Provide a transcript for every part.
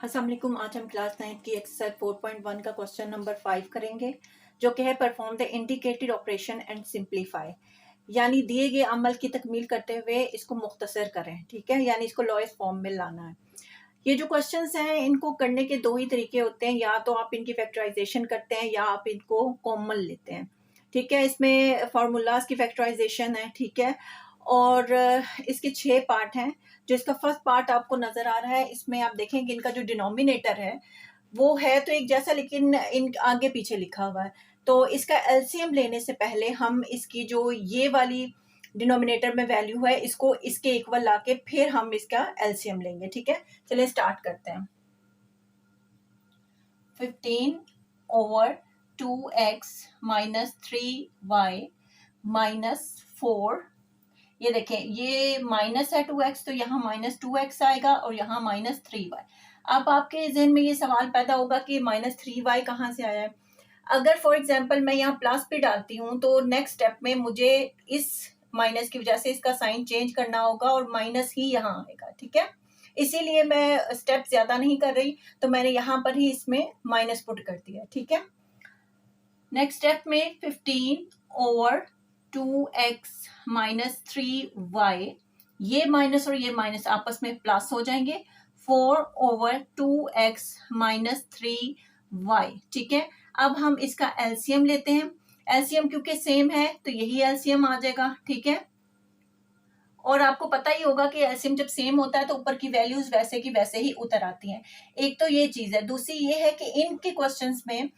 अस्सलाम वालेकुम। आज हम क्लास 9 की एक्सरसाइज 4.1 का क्वेश्चन नंबर 5 करेंगे, जो कि है perform the indicated operation and simplify. यानी दिए गए अमल की तकमील करते हुए इसको मुख्तसर करें। ठीक है, यानी इसको लोएस्ट फॉर्म में लाना है। ये जो क्वेश्चंस हैं इनको करने के दो ही तरीके होते हैं, या तो आप इनकी फैक्टराइजेशन करते हैं या आप इनको कॉमन लेते हैं। ठीक है, इसमें फार्मूलाज की फैक्टराइजेशन है। ठीक है, और इसके 6 पार्ट हैं। जो इसका फर्स्ट पार्ट आपको नजर आ रहा है, इसमें आप देखेंगे इनका जो डिनोमिनेटर है वो है तो एक जैसा, लेकिन इन आगे पीछे लिखा हुआ है। तो इसका एलसीएम लेने से पहले हम इसकी जो ये वाली डिनोमिनेटर में वैल्यू है इसको इसके इक्वल लाके फिर हम इसका एलसीएम लेंगे। ठीक है, चलिए स्टार्ट करते हैं। 15 over 2x minus 3y minus 4। ये देखें, ये माइनस है 2x, तो यहाँ माइनस 2x आएगा और यहाँ माइनस 3y। अब आपके जहन में ये सवाल पैदा होगा कि माइनस 3y कहाँ से आया है। अगर फॉर एग्जांपल मैं यहाँ प्लस भी डालती हूँ तो नेक्स्ट स्टेप में मुझे इस माइनस की वजह से इसका साइन चेंज करना होगा और माइनस ही यहाँ आएगा। ठीक है, इसीलिए मैं स्टेप ज्यादा नहीं कर रही, तो मैंने यहाँ पर ही इसमें माइनस पुट कर दिया। ठीक है, नेक्स्ट स्टेप में 15 ओवर 2x माइनस 3y, ये माइनस और ये माइनस आपस में प्लस हो जाएंगे। 4 ओवर 2x माइनस 3y। ठीक है, अब हम इसका एलसीएम लेते हैं। एलसीएम क्योंकि सेम है तो यही एलसीएम आ जाएगा। ठीक है, और आपको पता ही होगा कि एलसीएम जब सेम होता है तो ऊपर की वैल्यूज वैसे की वैसे ही उतर आती हैं। एक तो ये चीज है। दूसरी ये है कि इनके क्वेश्चंस में,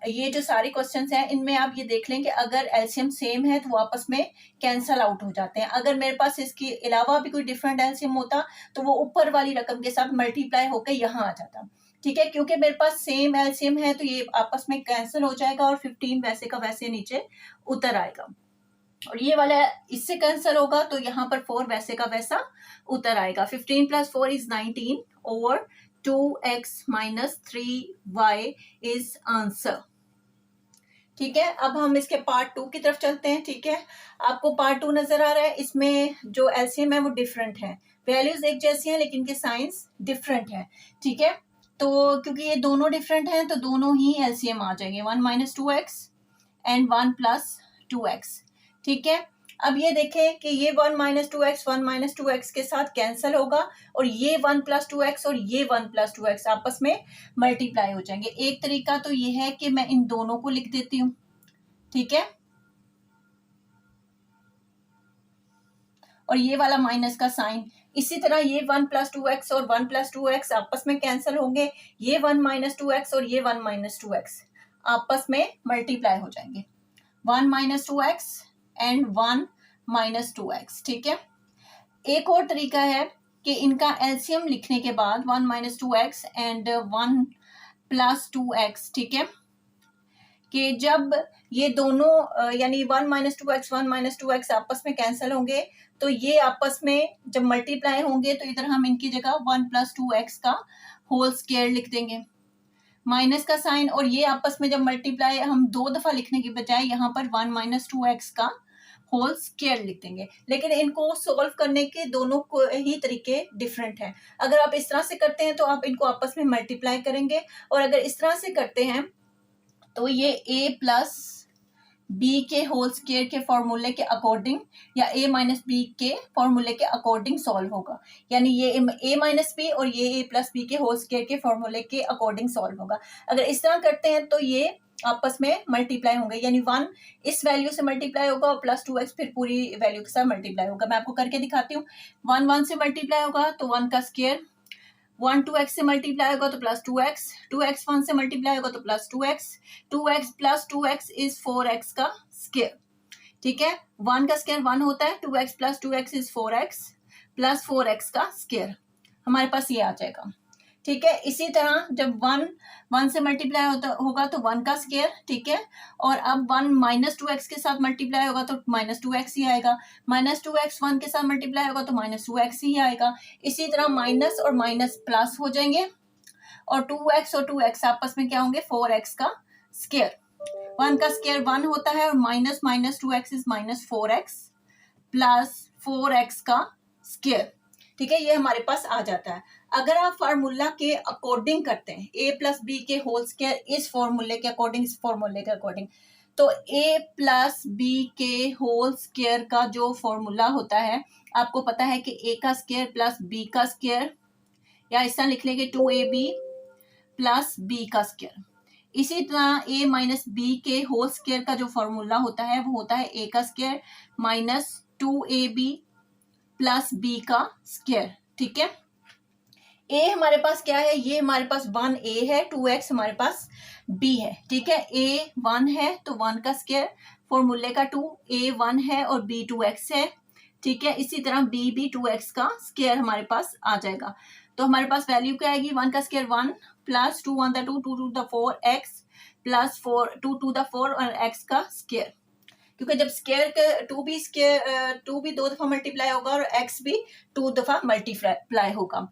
ये जो सारे क्वेश्चंस हैं इनमें आप ये देख लें कि अगर एलसीएम सेम है तो वो आपस में कैंसल आउट हो जाते हैं। अगर मेरे पास इसके अलावा भी कोई डिफरेंट एलसीएम होता तो वो ऊपर वाली रकम के साथ मल्टीप्लाई होकर यहाँ आ जाता। ठीक है, क्योंकि मेरे पास सेम एलसीएम है तो ये आपस में कैंसिल हो जाएगा और 15 वैसे का वैसे नीचे उतर आएगा, और ये वाला इससे कैंसिल होगा तो यहाँ पर 4 वैसे का वैसा उतर आएगा। 15 plus 4 is 19 over 2x minus 3y is answer. ठीक है, अब हम इसके पार्ट 2 की तरफ चलते हैं। ठीक है, आपको पार्ट 2 नजर आ रहा है। इसमें जो एलसीएम है वो डिफरेंट है, वैल्यूज एक जैसी हैं लेकिन के साइंस डिफरेंट है। ठीक है, तो क्योंकि ये दोनों डिफरेंट हैं तो दोनों ही एलसीएम आ जाएंगे, 1 minus 2x and 1 plus 2x। ठीक है, अब ये देखें कि ये 1 माइनस 2x 1 माइनस 2x के साथ कैंसिल होगा और ये 1 प्लस 2x और ये 1 प्लस 2x आपस में मल्टीप्लाई हो जाएंगे। एक तरीका तो ये है कि मैं इन दोनों को लिख देती हूँ। ठीक है, और ये वाला माइनस का साइन, इसी तरह ये 1 प्लस 2x और 1 प्लस 2x आपस में कैंसिल होंगे। ये 1 माइनस 2x और ये 1 माइनस 2x आपस में मल्टीप्लाई हो जाएंगे, 1 minus 2x and 1 minus 2x। ठीक है, एक और तरीका है कि इनका एलसीएम लिखने के बाद 1 minus 2x and 1 plus 2x। ठीक है, कि जब ये दोनों यानी 1 माइनस 2x 1 माइनस 2x आपस में कैंसिल होंगे तो ये आपस में जब मल्टीप्लाई होंगे तो इधर हम इनकी जगह 1 प्लस 2x का होल स्क्वायर लिख देंगे, माइनस का साइन, और ये आपस में जब मल्टीप्लाई हम 2 दफा लिखने की बजाय यहाँ पर 1 माइनस 2x का होल स्क्वायर लिख देंगे। लेकिन इनको सोल्व करने के दोनों को ही तरीके डिफरेंट हैं। अगर आप इस तरह से करते हैं तो आप इनको आपस में मल्टीप्लाई करेंगे, और अगर इस तरह से करते हैं तो ये a प्लस बी के होल स्क्वायर के फॉर्मूले के अकॉर्डिंग या a माइनस बी के फॉर्मूले के अकॉर्डिंग सॉल्व होगा। यानी ये a माइनस बी और ये a प्लस बी के होल स्क्वायर के फॉर्मूले के अकॉर्डिंग सॉल्व होगा। अगर इस तरह करते हैं तो ये आपस में मल्टीप्लाई होंगे, यानी 1 इस वैल्यू से मल्टीप्लाई होगा और प्लस 2x फिर पूरी वैल्यू के साथ मल्टीप्लाई होगा। मैं आपको करके दिखाती हूँ। 1 1 से मल्टीप्लाई होगा तो 1 का स्क्वायर, 1 2x से मल्टीप्लाई होगा तो प्लस 2x, 2x 1 से मल्टीप्लाई होगा तो plus 2x, 2x plus 2x is 4x का स्क्वायर। ठीक है, 1 का स्क्वायर 1 होता है, 2x plus 2x is 4x plus 4x का स्क्वायर हमारे पास ये आ जाएगा। ठीक है, इसी तरह जब 1 1 से मल्टीप्लाई होगा तो 1 का स्क्वायर। ठीक है, और अब 1 माइनस 2x के साथ मल्टीप्लाई होगा तो माइनस 2x ही आएगा, माइनस 2x 1 के साथ मल्टीप्लाई होगा तो माइनस 2x ही आएगा। इसी तरह माइनस और माइनस प्लस हो जाएंगे और 2x और 2x आपस में क्या होंगे, 4x का स्क्वायर। 1 का स्क्वायर 1 होता है और minus minus 2x is minus 4x plus 4x का स्क्वायर। ठीक है, ये हमारे पास आ जाता है। अगर आप फार्मूला के अकॉर्डिंग करते हैं, ए प्लस बी के होल स्क्वायर इस फॉर्मूले के अकॉर्डिंग, इस फॉर्मूले के अकॉर्डिंग, तो ए प्लस बी के होल स्क्वायर का जो फॉर्मूला होता है, आपको पता है कि ए का स्क्वायर प्लस बी का स्क्वायर, या इस तरह लिख लेंगे 2ab प्लस बी का स्क्वायर। इसी तरह ए माइनस बी के होल स्क्वायर का जो फॉर्मूला होता है वो होता है ए का square minus 2ab plus b का स्क्वायर। ठीक है, ए हमारे पास क्या है, ये हमारे पास 1a है, 2x हमारे पास b है। ठीक है, a 1 है तो 1 का स्क्वायर, फॉर्मूले का 2, a 1 है और b 2x है। ठीक है, इसी तरह b भी 2x का स्क्वायर हमारे पास आ जाएगा। तो हमारे पास वैल्यू क्या आएगी, 1 का स्क्वायर 1 प्लस 2 1 2 2 2 4 x प्लस 4 2 2 4 और x का स्क्वायर, क्योंकि जब स्क्वायर के 2 भी 2 दफा मल्टीप्लाई होगा और x भी 2 दफा मल्टीप्लाई होगा।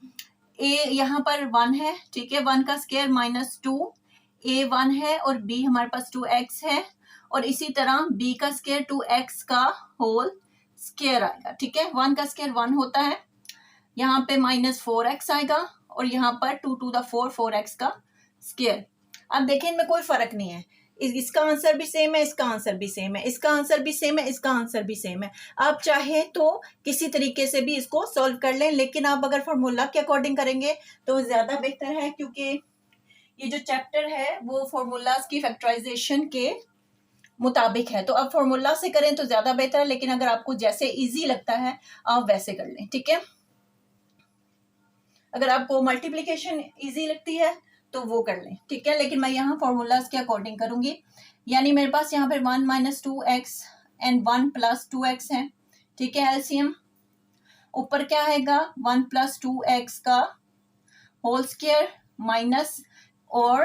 ए यहाँ पर 1 है, ठीक है, 1 का स्क्वायर माइनस 2, ए 1 है और b हमारे पास 2x है, और इसी तरह b का स्क्वायर 2x का होल स्क्वायर आएगा। ठीक है, 1 का स्क्वायर 1 होता है, यहाँ पे माइनस 4x आएगा और यहाँ पर 2 to the 4 4x का स्क्वायर। अब देखें इनमें कोई फर्क नहीं है, इसका आंसर भी सेम है, इसका आंसर भी सेम है, इसका आंसर भी सेम है, इसका आंसर भी सेम है। आप चाहे तो किसी तरीके से भी इसको सॉल्व कर लें, लेकिन आप अगर फॉर्मूला के अकॉर्डिंग करेंगे तो ज्यादा बेहतर है, क्योंकि ये जो चैप्टर है वो फॉर्मूलाज की फैक्टराइजेशन के मुताबिक है। तो अब फॉर्मूला से करें तो ज्यादा बेहतर है, लेकिन अगर आपको जैसे इजी लगता है आप वैसे कर लें। ठीक है, अगर आपको मल्टीप्लिकेशन इजी लगती है तो वो कर लें। ठीक है, लेकिन मैं यहाँ फॉर्मूलाज के अकॉर्डिंग करूंगी। यानी मेरे पास यहाँ पर 1 minus 2x and 1 plus 2x है। ठीक है, एलसीएम ऊपर क्या आएगा, 1 प्लस 2x का होल स्क्वायर माइनस और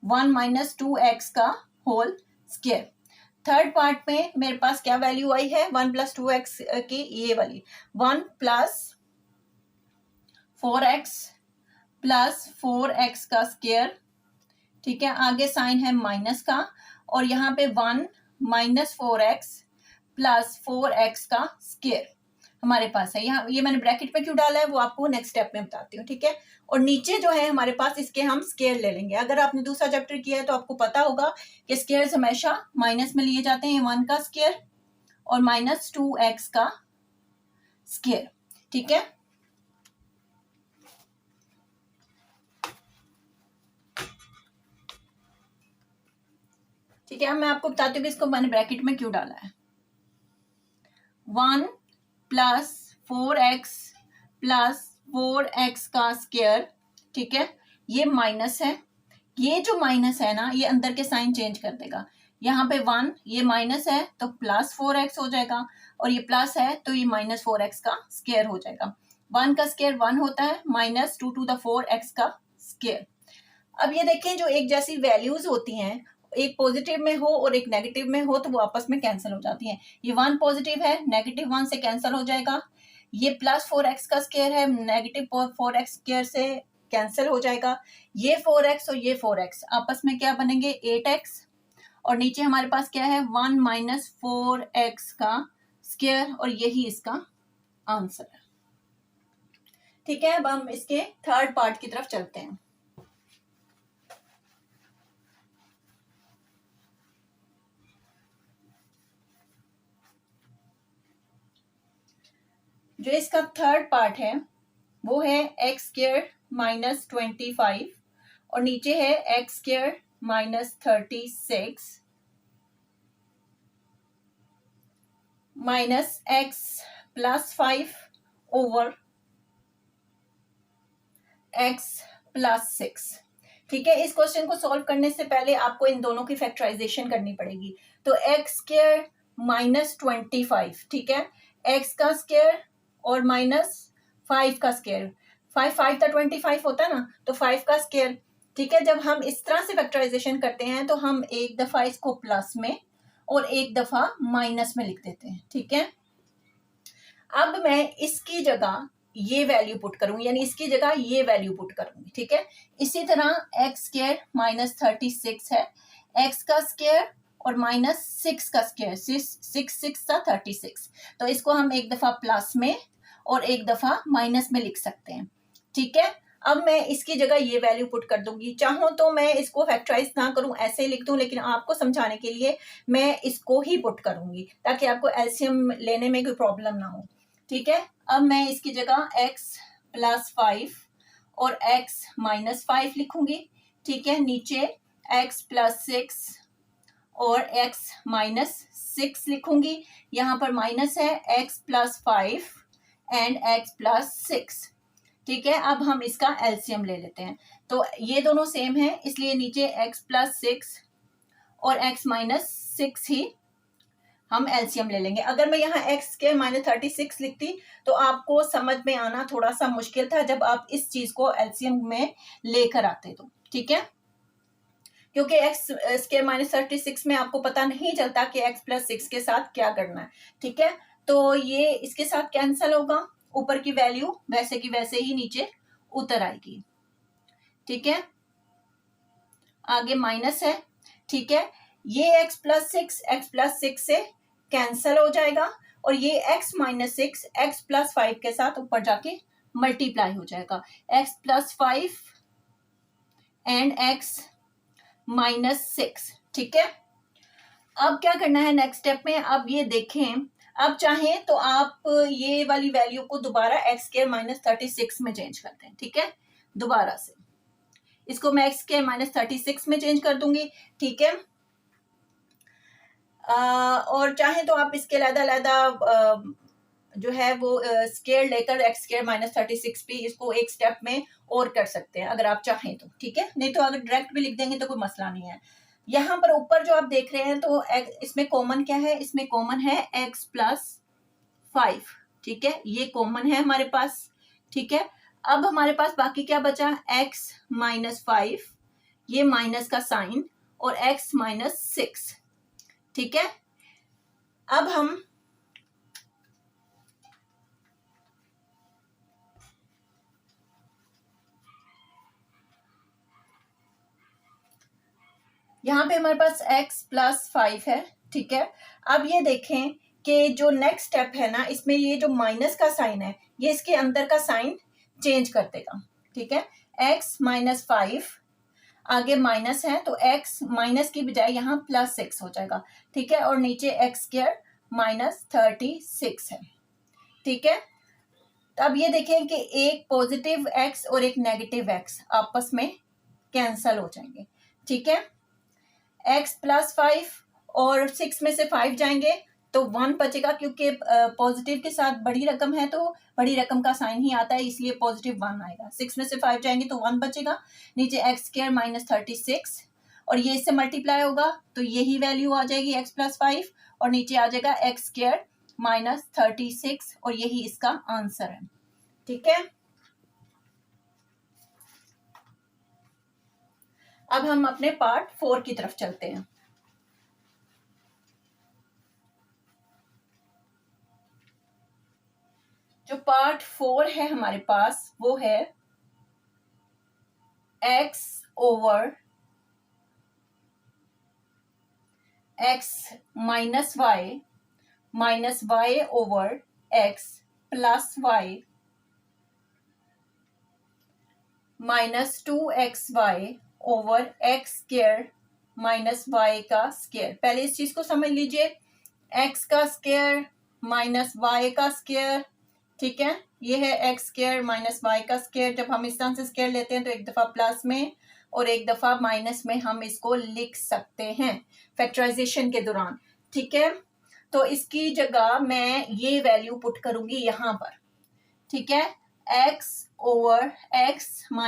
1 माइनस 2x का होल स्क्वायर। थर्ड पार्ट में मेरे पास क्या वैल्यू आई है, 1 प्लस 2x की ये वाली 1 प्लस 4x प्लस 4x का स्क्वायर। ठीक है, आगे साइन है माइनस का, और यहाँ पे 1 माइनस 4x प्लस 4x का स्क्वायर हमारे पास है। यहाँ ये मैंने ब्रैकेट में क्यों डाला है वो आपको नेक्स्ट स्टेप में बताती हूँ। ठीक है, और नीचे जो है हमारे पास इसके हम स्क्वायर ले लेंगे। अगर आपने दूसरा चैप्टर किया है तो आपको पता होगा कि स्क्वायर्स हमेशा माइनस में लिए जाते हैं, 1 का स्क्वायर और माइनस 2x का स्क्वायर। ठीक है, ठीक है, मैं आपको बताती हूँ कि इसको मैंने ब्रैकेट में क्यों डाला है। 1 प्लस 4x प्लस 4x का स्क्वायर। ठीक है, ये माइनस है, ये जो माइनस है ना ये अंदर के साइन चेंज कर देगा। यहाँ पे 1, ये माइनस है तो प्लस 4x हो जाएगा, और ये प्लस है तो ये माइनस 4x का स्क्वायर हो जाएगा। 1 का स्क्वायर 1 होता है, माइनस 2 to the 4x का स्क्वायर। अब ये देखें, जो एक जैसी वैल्यूज होती हैं, एक पॉजिटिव में हो और एक नेगेटिव में हो तो वो आपस में कैंसिल हो जाती हैं। ये 1 पॉजिटिव है, नेगेटिव 1 से कैंसिल हो जाएगा। ये प्लस 4x का स्क्वायर है, नेगेटिव 4x स्क्वायर से कैंसिल हो जाएगा। ये 4x और ये 4x आपस में क्या बनेंगे, 8x, और नीचे हमारे पास क्या है, 1 माइनस 4x का स्क्वायर, और यही इसका आंसर है। ठीक है, अब हम इसके थर्ड पार्ट की तरफ चलते हैं। जो इसका थर्ड पार्ट है वो है एक्स स्क्वायर माइनस 25, और नीचे है x square minus 36 minus x plus 5 over x plus 6। ठीक है, इस क्वेश्चन को सॉल्व करने से पहले आपको इन दोनों की फैक्टराइजेशन करनी पड़ेगी। तो एक्स स्क्वायर माइनस 25, ठीक है, एक्स का स्क्वायर और माइनस 5 का स्क्वायर, 5 था 25 होता है ना, तो 5 का स्क्वायर। ठीक है, जब हम इस तरह से फैक्टराइजेशन करते हैं तो हम एक दफा इसको प्लस में और एक दफा माइनस में लिख देते हैं। ठीक है, अब मैं इसकी जगह ये वैल्यू पुट करूंगी, यानी इसकी जगह ये वैल्यू पुट करूंगी। ठीक है, इसी तरह एक्स स्क्वायर माइनस 36 है, एक्स का स्क्वायर और माइनस 6 का स्क्वायर, 6 था 36, तो इसको हम एक दफा प्लस में और एक दफा माइनस में लिख सकते हैं। ठीक है, अब मैं इसकी जगह ये वैल्यू पुट कर दूंगी। चाहूं तो मैं इसको फैक्टराइज ना करूं, ऐसे लिख दूं, लेकिन आपको समझाने के लिए मैं इसको ही पुट करूंगी ताकि आपको एलसीएम लेने में कोई प्रॉब्लम ना हो। ठीक है, अब मैं इसकी जगह x + 5 और x - 5 लिखूंगी। ठीक है, नीचे x + 6 और x - 6 लिखूंगी। यहाँ पर माइनस है x + 5 एंड x + 6। ठीक है, अब हम इसका एलसीएम ले लेते हैं। तो ये दोनों सेम है, इसलिए नीचे x + 6 और x - 6 ही हम एलसीएम ले लेंगे। अगर मैं यहाँ x² - 36 लिखती तो आपको समझ में आना थोड़ा सा मुश्किल था जब आप इस चीज को एलसीएम में लेकर आते तो। ठीक है, क्योंकि x² - 36 में आपको पता नहीं चलता कि x + 6 के साथ क्या करना है। ठीक है, तो ये इसके साथ कैंसल होगा, ऊपर की वैल्यू वैसे की वैसे ही नीचे उतर आएगी। ठीक है, आगे माइनस है। ठीक है, ये x + 6 से कैंसल हो जाएगा और ये x - 6 x + 5 के साथ ऊपर जाके मल्टीप्लाई हो जाएगा। x + 5 and x - 6। ठीक है, अब क्या करना है नेक्स्ट स्टेप में, अब ये देखें, अब चाहें तो आप ये वाली वैल्यू को दोबारा x² - 36 में चेंज करते हैं। ठीक है, दोबारा से इसको मैं x² - 36 में चेंज कर दूंगी। ठीक है, और चाहे तो आप इसके अलग-अलग जो है वो स्केयर लेकर x² - 36 भी इसको एक स्टेप में और कर सकते हैं अगर आप चाहें तो। ठीक है, नहीं तो अगर डायरेक्ट भी लिख देंगे तो कोई मसला नहीं है। यहाँ पर ऊपर जो आप देख रहे हैं तो इसमें कॉमन क्या है, इसमें कॉमन है x + 5। ठीक है, ये कॉमन है हमारे पास। ठीक है, अब हमारे पास बाकी क्या बचा, x - 5, ये माइनस का साइन, और x - 6। ठीक है, अब हम यहाँ पे हमारे पास x + 5 है। ठीक है, अब ये देखें कि जो नेक्स्ट स्टेप है ना, इसमें ये जो माइनस का साइन है ये इसके अंदर का साइन चेंज कर देगा। ठीक है, x - 5 आगे माइनस है तो x माइनस की बजाय यहाँ +6 हो जाएगा। ठीक है, और नीचे x² - 36 है। ठीक है, अब ये देखें कि एक पॉजिटिव x और एक नेगेटिव x आपस में कैंसल हो जाएंगे। ठीक है, x + 5 और 6 में से 5 जाएंगे तो 1 बचेगा, क्योंकि पॉजिटिव के साथ बड़ी रकम है तो बड़ी रकम का साइन ही आता है, इसलिए +1 आएगा। 6 में से 5 जाएंगे तो 1 बचेगा। नीचे x² - 36 और ये इससे मल्टीप्लाई होगा तो यही वैल्यू आ जाएगी x + 5 और नीचे आ जाएगा x² - 36 और यही इसका आंसर है। ठीक है, अब हम अपने पार्ट 4 की तरफ चलते हैं। जो पार्ट 4 है हमारे पास वो है x over x - y over x + y -2xy over x² - y का स्क्वायर। पहले इस चीज को समझ लीजिए, x का स्क्वायर माइनस y का स्क्वायर। ठीक है, ये है x² - y का स्क्वायर। जब हम इस तरह से स्क्वायर लेते हैं तो एक दफा प्लस में और एक दफा माइनस में हम इसको लिख सकते हैं फैक्टराइजेशन के दौरान। ठीक है, तो इसकी जगह मैं ये वैल्यू पुट करूंगी यहाँ पर। ठीक है, x over x - y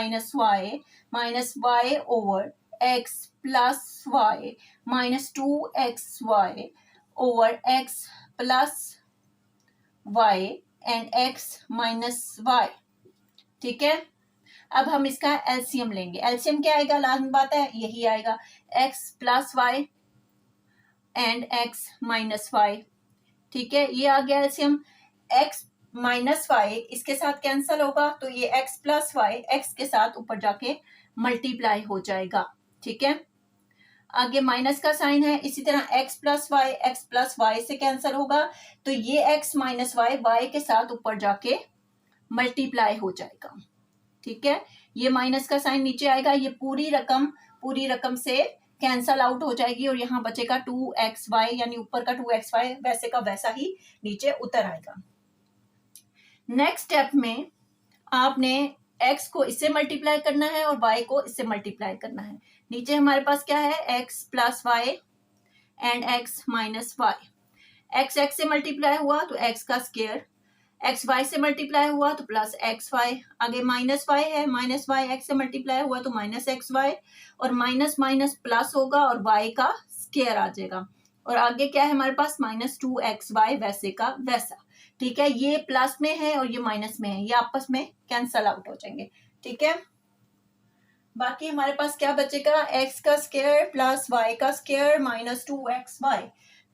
over x + y -2xy over x + y and x - y। ठीक है, अब हम इसका एलसीएम लेंगे। एलसीएम क्या आएगा, लाजमी बात है यही आएगा, x + y and x - y। ठीक है, ये आ गया एलसीएम। x - y इसके साथ कैंसल होगा तो ये x + y x के साथ ऊपर जाके मल्टीप्लाई हो जाएगा। ठीक है, आगे माइनस का साइन है, इसी तरह x प्लस वाई से कैंसिल होगा, तो ये x माइनस वाई वाई के साथ ऊपर जाके मल्टीप्लाई हो जाएगा। ठीक है, ये माइनस का साइन नीचे आएगा, ये पूरी रकम से कैंसल आउट हो जाएगी और यहाँ बचेगा 2xy, यानी ऊपर का 2xy वैसे का वैसा ही नीचे उतर आएगा। नेक्स्ट स्टेप में आपने x को इससे मल्टीप्लाई करना है और y को इससे मल्टीप्लाई करना है। नीचे हमारे पास क्या है, x plus y and x minus y. x से मल्टीप्लाई हुआ तो x का स्क्वायर, एक्स वाई से मल्टीप्लाई हुआ तो प्लस एक्स वाई, आगे माइनस वाई है, माइनस वाई एक्स से मल्टीप्लाई हुआ तो माइनस एक्स वाई, और माइनस माइनस प्लस होगा और वाई का स्क्वायर आ जाएगा, और आगे क्या है हमारे पास माइनस 2xy वैसे का वैसा। ठीक है, ये प्लस में है और ये माइनस में है, ये आपस में कैंसल आउट हो जाएंगे। ठीक है, बाकी हमारे पास क्या बचेगा, x का स्क्वायर प्लस y का स्क्वायर माइनस 2xy।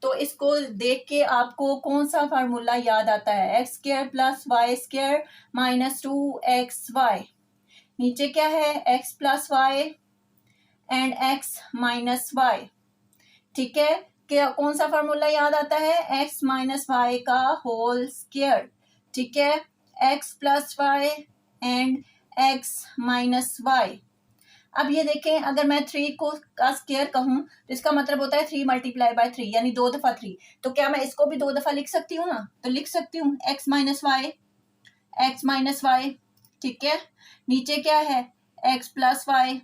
तो इसको देख के आपको कौन सा फार्मूला याद आता है, x square plus y square minus 2xy। नीचे क्या है, x plus y and x minus y. ठीक है, क्या कौन सा फार्मूला याद आता है, x माइनस वाई का होल स्क्वायर। ठीक है, x plus y and x minus y. अब ये देखें, अगर मैं 3 को का स्क्वायर कहूं तो इसका मतलब होता है 3 मल्टीप्लाई बाय 3, यानी 2 दफा 3। तो क्या मैं इसको भी 2 दफा लिख सकती हूँ ना, तो लिख सकती हूँ x माइनस वाई। ठीक है, नीचे क्या है, x plus y,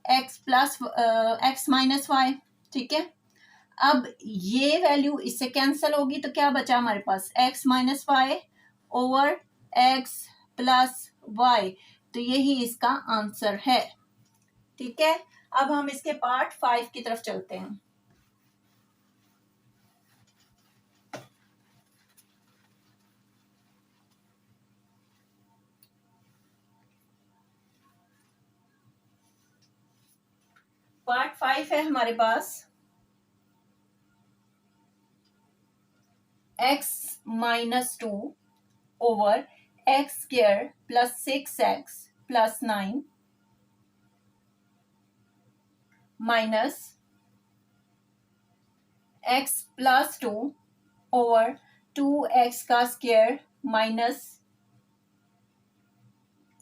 x minus y. ठीक है, अब ये वैल्यू इससे कैंसिल होगी तो क्या बचा हमारे पास, x minus y over x plus y, तो यही इसका आंसर है। ठीक है, अब हम इसके पार्ट 5 की तरफ चलते हैं। पार्ट 5 है हमारे पास x minus 2 over x square plus 6x plus 9 minus x plus 2 over 2x का स्क्वायर माइनस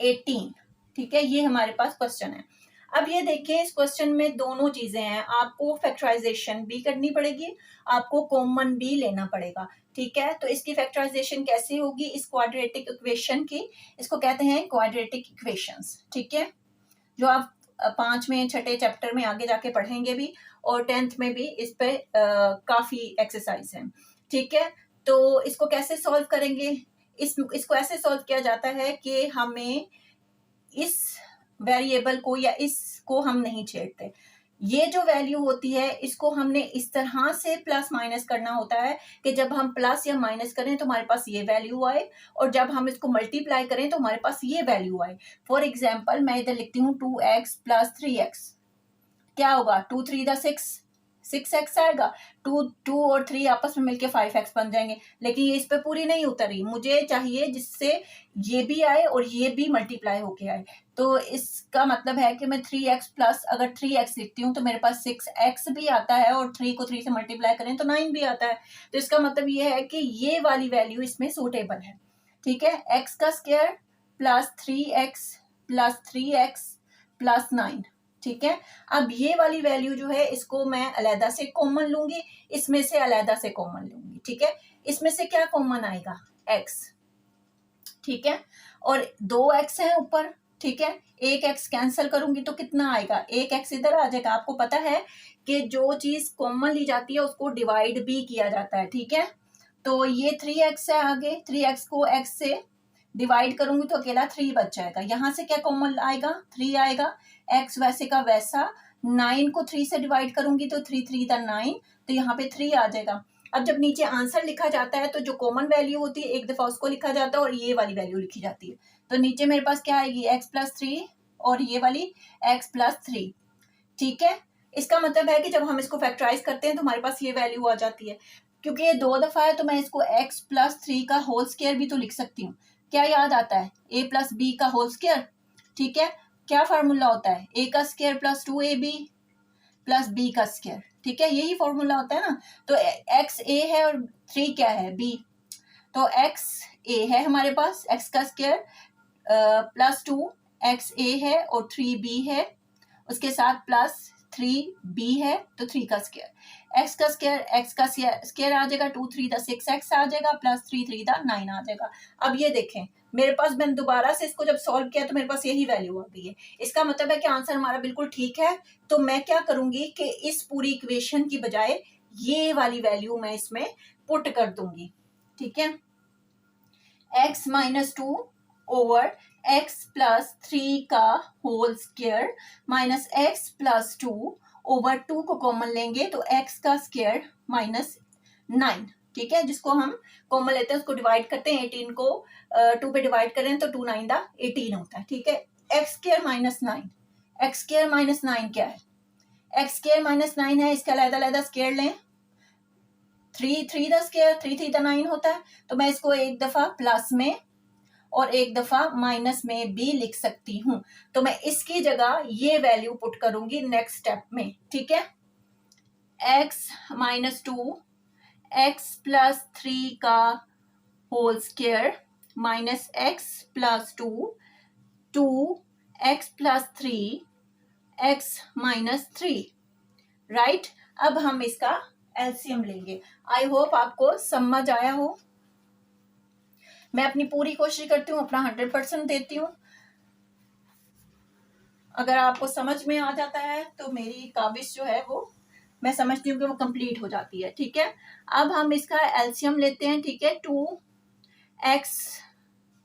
18। ठीक है, ये हमारे पास क्वेश्चन है। अब ये देखिए, इस क्वेश्चन में दोनों चीजें हैं, आपको फैक्टराइजेशन भी करनी पड़ेगी, आपको कॉमन भी लेना पड़ेगा। ठीक है, तो इसकी फैक्टराइजेशन कैसे होगी, इस क्वाड्रेटिक इक्वेशन की, इसको कहते हैं क्वाड्रेटिक इक्वेशंस। ठीक है, जो आप 5वें 6ठे चैप्टर में आगे जाके पढ़ेंगे भी, और 10th में भी इस पे काफी एक्सरसाइज है। ठीक है, तो इसको कैसे सॉल्व करेंगे, इसको ऐसे सॉल्व किया जाता है कि हमें इस वेरिएबल को या इसको हम नहीं छेड़ते, ये जो वैल्यू होती है इसको हमने इस तरह से प्लस माइनस करना होता है कि जब हम प्लस या माइनस करें तो हमारे पास ये वैल्यू आए, और जब हम इसको मल्टीप्लाई करें तो हमारे पास ये वैल्यू आए। फॉर एग्जाम्पल मैं इधर लिखती हूँ 2x प्लस 3x, क्या होगा, 2 3 6x आएगा, 2 और 3 आपस में मिलके 5x बन जाएंगे। लेकिन ये इस पे पूरी नहीं उतरी, मुझे चाहिए जिससे ये भी आए और ये भी मल्टीप्लाई होके आए। तो इसका मतलब है कि मैं 3x प्लस अगर 3x लिखती हूँ तो मेरे पास 6x भी आता है, और 3 को 3 से मल्टीप्लाई करें तो 9 भी आता है। तो इसका मतलब ये है कि ये वाली वैल्यू इसमें सूटेबल है। ठीक है, x का square plus 3x plus 3x plus 9। ठीक है, अब ये वाली वैल्यू जो है इसको मैं अलहदा से कॉमन लूंगी, इसमें से अलहदा से कॉमन लूंगी। ठीक है, इसमें से क्या कॉमन आएगा, x। ठीक है, और 2x है ऊपर। ठीक है, एक x कैंसिल करूंगी तो कितना आएगा, एक x इधर आ जाएगा। आपको पता है कि जो चीज कॉमन ली जाती है उसको डिवाइड भी किया जाता है। ठीक है, तो ये 3x है, आगे 3x को x से डिवाइड करूंगी तो अकेला 3 बच जाएगा। यहां से क्या कॉमन आएगा, 3 आएगा, x वैसे का वैसा। 9 को 3 से डिवाइड करूंगी तो 3 3 9, तो यहाँ पे 3 आ जाएगा। अब जब नीचे आंसर लिखा जाता है तो जो कॉमन वैल्यू होती है एक दफा उसको लिखा जाता है और ये वाली वैल्यू लिखी जाती है। तो नीचे मेरे पास क्या आएगी, x प्लस 3 और ये वाली x प्लस 3। ठीक है, इसका मतलब है कि जब हम इसको फैक्टराइज करते हैं तो हमारे पास ये वैल्यू आ जाती है। क्योंकि ये 2 दफा है तो मैं इसको x प्लस 3 का होल स्क्वायर भी तो लिख सकती हूँ। क्या याद आता है, a प्लस बी का होल स्क्वायर। ठीक है, क्या फार्मूला होता है, a का square plus 2ab। Plus b का स्क्वायर, ठीक है, यही फॉर्मूला होता है ना। तो एक्स ए है और 3 क्या है, बी। तो एक्स ए है हमारे पास, एक्स का स्क्वायर प्लस 2 एक्स ए है और 3 बी है, उसके साथ प्लस 3 बी है, तो 3 का स्क्वायर, एक्स का स्क्वायर आ जाएगा, 2 3 दा 6 एक्स आ जाएगा, प्लस 3 3 दा 9 आ जाएगा। अब ये देखें मेरे पास, मैंने दोबारा से इसको जब सॉल्व किया तो मेरे पास यही वैल्यू आ गई है। इसका मतलब है कि आंसर हमारा बिल्कुल ठीक है। तो मैं क्या करूंगी कि इस पूरी इक्वेशन की बजाय ये वाली वैल्यू मैं इसमें पुट कर दूंगी, ठीक है। x minus 2 over x plus 3 का whole square minus x plus 2 over 2 को कॉमन लेंगे तो x का स्क्वायर माइनस 9, ठीक है, जिसको हम कॉमन लेते हैं उसको डिवाइड करते हैं, 18 को 2 पे डिवाइड करें तो 2 9 दा 18 होता है, ठीक है। X square minus 9, x square minus 9 क्या है, एक्स स्क्वायर माइनस 9 है, इसका अलग-अलग स्क्वायर लें, 3 3 दा स्क्वायर 3 3 दा 9 होता है, तो मैं इसको एक दफा प्लस में और एक दफा माइनस में भी लिख सकती हूँ। तो मैं इसकी जगह ये वैल्यू पुट करूंगी नेक्स्ट स्टेप में, ठीक है। एक्स माइनस 2 एक्स प्लस 3 का whole square minus x plus 2 2 x plus 3 x minus 3, right. अब हम इसका एलसीएम लेंगे। आई होप आपको समझ आया हो। मैं अपनी पूरी कोशिश करती हूँ, अपना 100% देती हूँ। अगर आपको समझ में आ जाता है तो मेरी काबिश जो है वो, मैं समझती हूँ कि वो कंप्लीट हो जाती है, ठीक है। अब हम इसका एलसीएम लेते हैं, ठीक है। 2x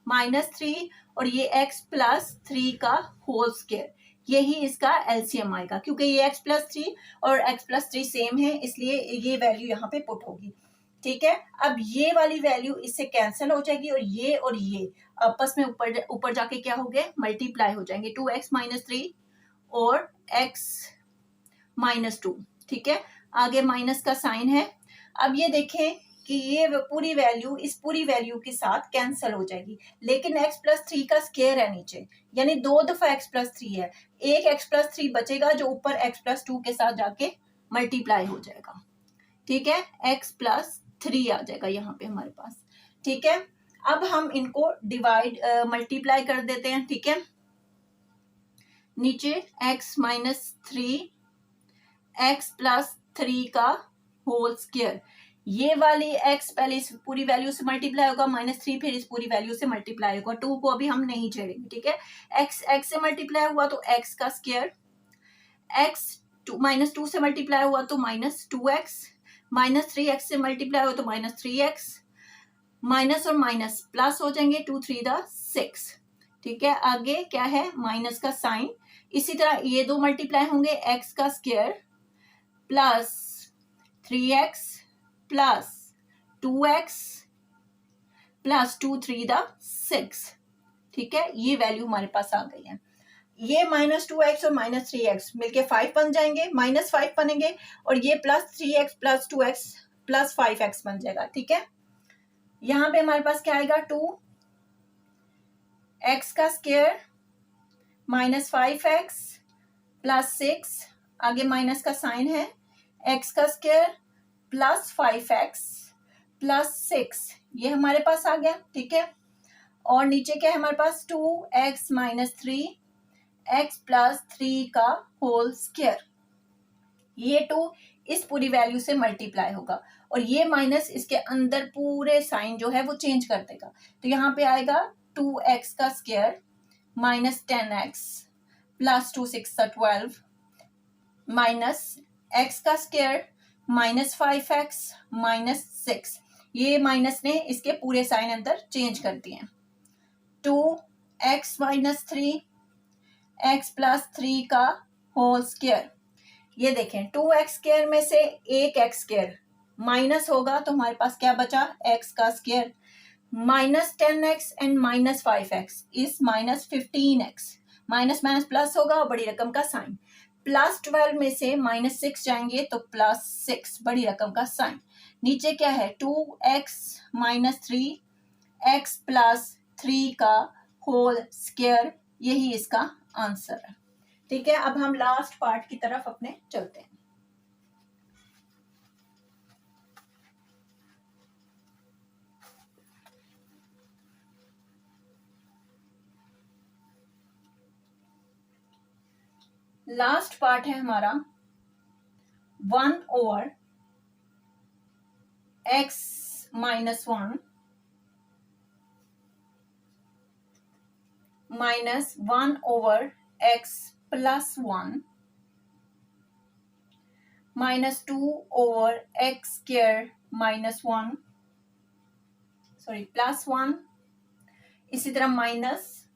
माइनस 3 और ये x प्लस 3 का होल स्क्वायर, यही इसका एलसीएम आएगा, क्योंकि ये x प्लस 3 और x प्लस 3 सेम है, इसलिए ये वैल्यू यहाँ पे पुट होगी, ठीक है। अब ये वाली वैल्यू इससे कैंसिल हो जाएगी और ये आपस में ऊपर जाके क्या हो गए, मल्टीप्लाई हो जाएंगे, 2x माइनस 3 और x माइनस 2, ठीक है। आगे माइनस का साइन है। अब ये देखें कि ये पूरी वैल्यू इस पूरी वैल्यू के साथ कैंसिल हो जाएगी, लेकिन x प्लस 3 का स्क्वायर है नीचे, यानी 2 दफा x प्लस 3 है, एक x प्लस 3 बचेगा जो ऊपर x प्लस 2 के साथ जाके मल्टीप्लाई हो जाएगा, ठीक है। x प्लस 3 आ जाएगा यहाँ पे हमारे पास, ठीक है। अब हम इनको डिवाइड मल्टीप्लाई कर देते हैं, ठीक है। नीचे x माइनस 3 x प्लस 3 का होल स्क्वायर, ये वाली x पहले इस पूरी वैल्यू से मल्टीप्लाई होगा, माइनस 3 फिर इस पूरी वैल्यू से मल्टीप्लाई होगा, 2 को अभी हम नहीं छेड़ेंगे, ठीक है। x से मल्टीप्लाई हुआ तो x का स्क्वायर, x माइनस 2 से मल्टीप्लाई हुआ तो माइनस 2x, माइनस 3x से मल्टीप्लाई हुआ तो माइनस 3x, माइनस और माइनस प्लस हो जाएंगे, 2 3 दा 6, ठीक है। आगे क्या है, माइनस का साइन, इसी तरह ये दो मल्टीप्लाई होंगे, x का square plus 3x plus 2x plus 2 3 दा 6, ठीक है। ये वैल्यू हमारे पास आ गई है। ये माइनस 2x और माइनस 3x मिलके 5 बन जाएंगे, माइनस 5 बनेंगे, और ये plus 3x plus 2x plus 5x बन जाएगा, ठीक है। यहाँ पे हमारे पास क्या आएगा, 2x का स्क्वायर माइनस 5x प्लस 6, आगे माइनस का साइन है, x का स्क्वायर प्लस 5x प्लस 6, ये हमारे पास आ गया, ठीक है। और नीचे क्या है हमारे पास, 2x माइनस 3 x प्लस 3 का होल स्क्वायर, ये 2 इस पूरी वैल्यू से मल्टीप्लाई होगा और ये माइनस इसके अंदर पूरे साइन जो है वो चेंज कर देगा, तो यहाँ पे आएगा 2x का square minus 10x plus 2 6 12 minus x का स्क्वायर माइनस 5x माइनस 6, ये माइनस ने इसके पूरे साइन अंदर चेंज कर दिए, 2x माइनस 3 x प्लस 3 का होल स्क्वायर, ये देखें 2x स्क्वायर में से एक x स्क्वायर माइनस होगा तो हमारे पास क्या बचा, x का square, minus 10x and minus 5x is minus 15x, minus minus plus होगा और बड़ी रकम का साइन, प्लस 12 में से माइनस 6 जाएंगे तो प्लस 6 बड़ी रकम का साइन, नीचे क्या है 2x माइनस 3 x प्लस 3 का होल स्क्वायर, यही इसका आंसर है, ठीक है। अब हम लास्ट पार्ट की तरफ अपने चलते हैं। लास्ट पार्ट है हमारा 1/x-1 minus 1/x+1 minus 2/x² minus 1 plus 1, इसी तरह माइनस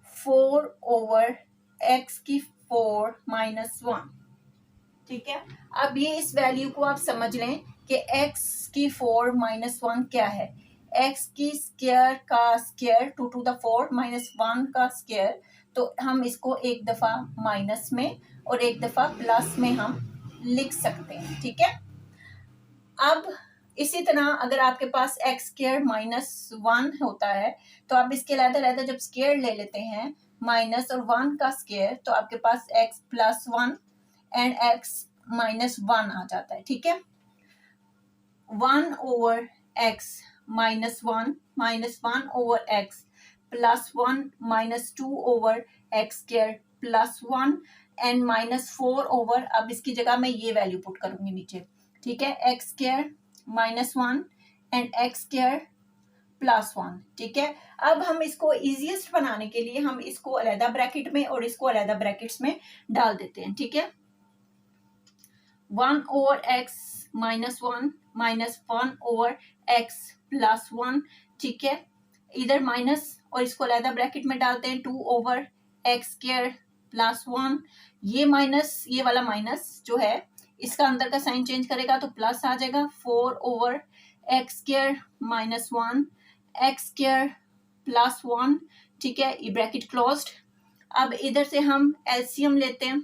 4/x⁴ minus 1। ठीक है, अब ये इस वैल्यू को आप समझ लें कि x⁴ minus 1 क्या है। x की स्क्वायर का स्क्वायर 2 to the 4 minus 1 का स्क्वायर, तो हम इसको एक दफा माइनस में और एक दफा प्लस में हम लिख सकते हैं। ठीक है, अब इसी तरह अगर आपके पास x² -1 होता है तो आप इसके अलग जब स्क्वायर ले लेते हैं माइनस और 1 का स्क्वायर, तो आपके पास x+1 एंड x-1 आ जाता है। ठीक है, 1/x -1 minus 1/x plus 1 minus 2/x² plus 1 and -4 अब इसकी जगह मैं ये वैल्यू पुट करूंगी नीचे। ठीक है, x² -1 एंड x² प्लस 1। ठीक है, अब हम इसको इजीएस्ट बनाने के लिए हम इसको अलग ब्रैकेट में और इसको अलग ब्रैकेट्स में डाल देते हैं। ठीक है, 1/x -1 minus 1/x plus 1। ठीक है, इधर माइनस और इसको अलग ब्रैकेट में डालते हैं 2/x² प्लस 1। ये माइनस, ये वाला माइनस जो है इसका अंदर का साइन चेंज करेगा तो प्लस आ जाएगा 4/x² minus 1 x² प्लस 1। ठीक है, ये ब्रैकेट क्लोज्ड। अब इधर से हम एलसीएम लेते हैं,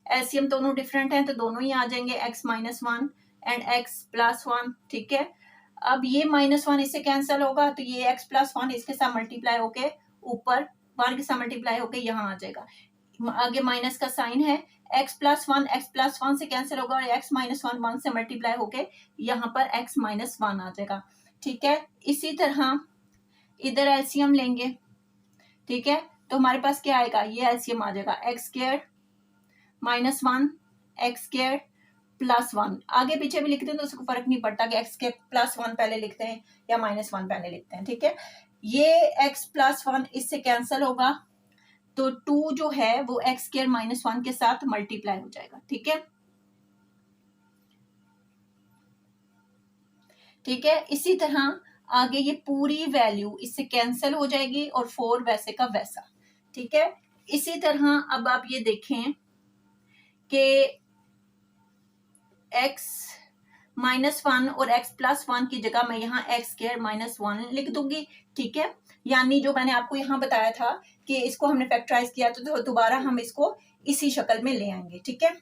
एलसीएम दोनों डिफरेंट हैं तो दोनों ही आ जाएंगे x -1 एंड x+1। ठीक है, अब ये -1 इससे कैंसिल होगा तो ये x+1 इसके साथ मल्टीप्लाई होके ऊपर 1 के साथ मल्टीप्लाई होके यहाँ आ जाएगा। आगे माइनस का साइन है, x+1 से कैंसिल होगा और x -1 1 से मल्टीप्लाई होके यहाँ पर x -1 आ जाएगा। ठीक है, इसी तरह इधर एलसीएम लेंगे। ठीक है, तो हमारे पास क्या आएगा, ये एलसीएम आ जाएगा x² -1 x² प्लस 1। आगे पीछे भी लिखते हैं तो उसको फर्क नहीं पड़ता कि x² +1 पहले लिखते हैं या -1 पहले लिखते हैं। ठीक है, ये x+1 इससे कैंसिल होगा तो 2 जो है वो x² -1 के साथ मल्टीप्लाई हो जाएगा। ठीक है, ठीक है, इसी तरह आगे ये पूरी वैल्यू इससे कैंसिल हो जाएगी और 4 वैसे का वैसा। ठीक है, इसी तरह अब आप ये देखें कि x -1 और x+1 की जगह मैं यहाँ x² -1 लिख दूंगी। ठीक है, यानी जो मैंने आपको यहाँ बताया था कि इसको हमने फैक्टराइज किया तो दोबारा हम इसको इसी शक्ल में ले आएंगे। ठीक है,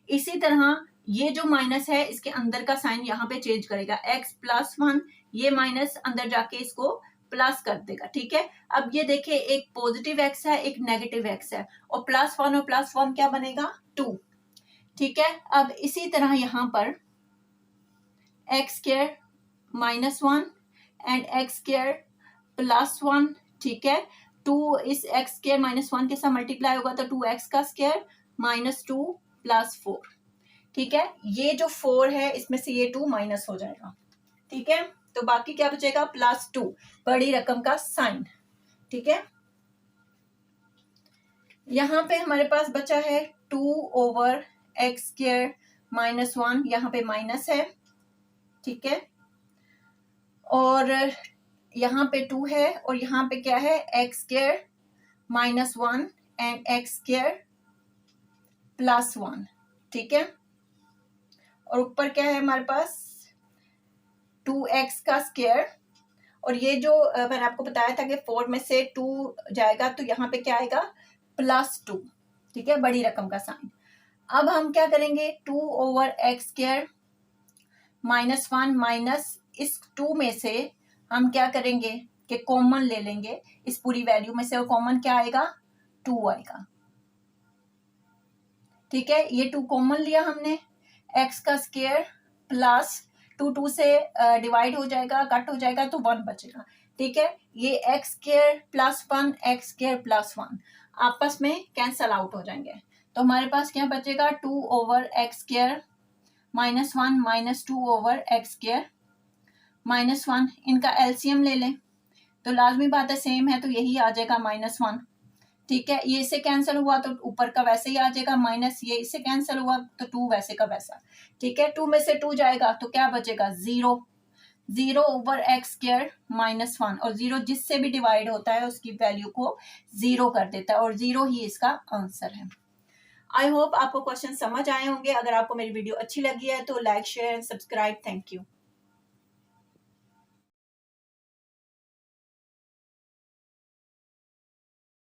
इसी तरह ये जो माइनस है इसके अंदर का साइन यहाँ पे चेंज करेगा, x+1 ये माइनस अंदर जाके इसको प्लस कर देगा। ठीक है, अब ये देखिए एक पॉजिटिव x है एक नेगेटिव x है और +1 और +1 क्या बनेगा 2। ठीक है, अब इसी तरह यहाँ पर x² -1 एंड x² +1। ठीक है, 2 इस x² -1 के साथ मल्टीप्लाई होगा तो 2x का स्क्वायर -2 प्लस 4। ठीक है, ये जो 4 है इसमें से ये 2 माइनस हो जाएगा। ठीक है, तो बाकी क्या बचेगा +2 बड़ी रकम का साइन। ठीक है, यहाँ पे हमारे पास बचा है 2/x² -1, यहाँ पे माइनस है। ठीक है, और यहाँ पे 2 है और यहाँ पे क्या है x² -1 एंड x² +1। ठीक है, और ऊपर क्या है हमारे पास 2x का स्क्वायर, और ये जो मैंने आपको बताया था कि 4 में से 2 जाएगा तो यहाँ पे क्या आएगा +2। ठीक है, बड़ी रकम का साइन। अब हम क्या करेंगे 2/x² -1 माइनस इस 2 में से हम क्या करेंगे कि कॉमन ले लेंगे, इस पूरी वैल्यू में से और कॉमन क्या आएगा 2 आएगा। ठीक है, ये 2 कॉमन लिया हमने, x का स्क्वायर प्लस 2 से डिवाइड हो जाएगा कट हो जाएगा तो 1 बचेगा। ठीक है, ये x² +1 x² +1 आपस में कैंसल आउट हो जाएंगे। तो हमारे पास क्या बचेगा, 2/x² -1 -2/x² -1, इनका एलसीएम ले लें तो लाजमी बात है सेम है तो यही आ जाएगा -1। ठीक है, ये इससे कैंसिल हुआ तो ऊपर का वैसे ही आ जाएगा माइनस, ये इससे कैंसिल हुआ तो 2 वैसे का वैसा। ठीक है, 2 में से 2 जाएगा तो क्या बचेगा, 0। 0/x² -1, और 0 जिससे भी डिवाइड होता है उसकी वैल्यू को 0 कर देता है और 0 ही इसका आंसर है। आई होप आपको क्वेश्चन समझ आए होंगे। अगर आपको मेरी वीडियो अच्छी लगी है तो like share and subscribe. Thank you.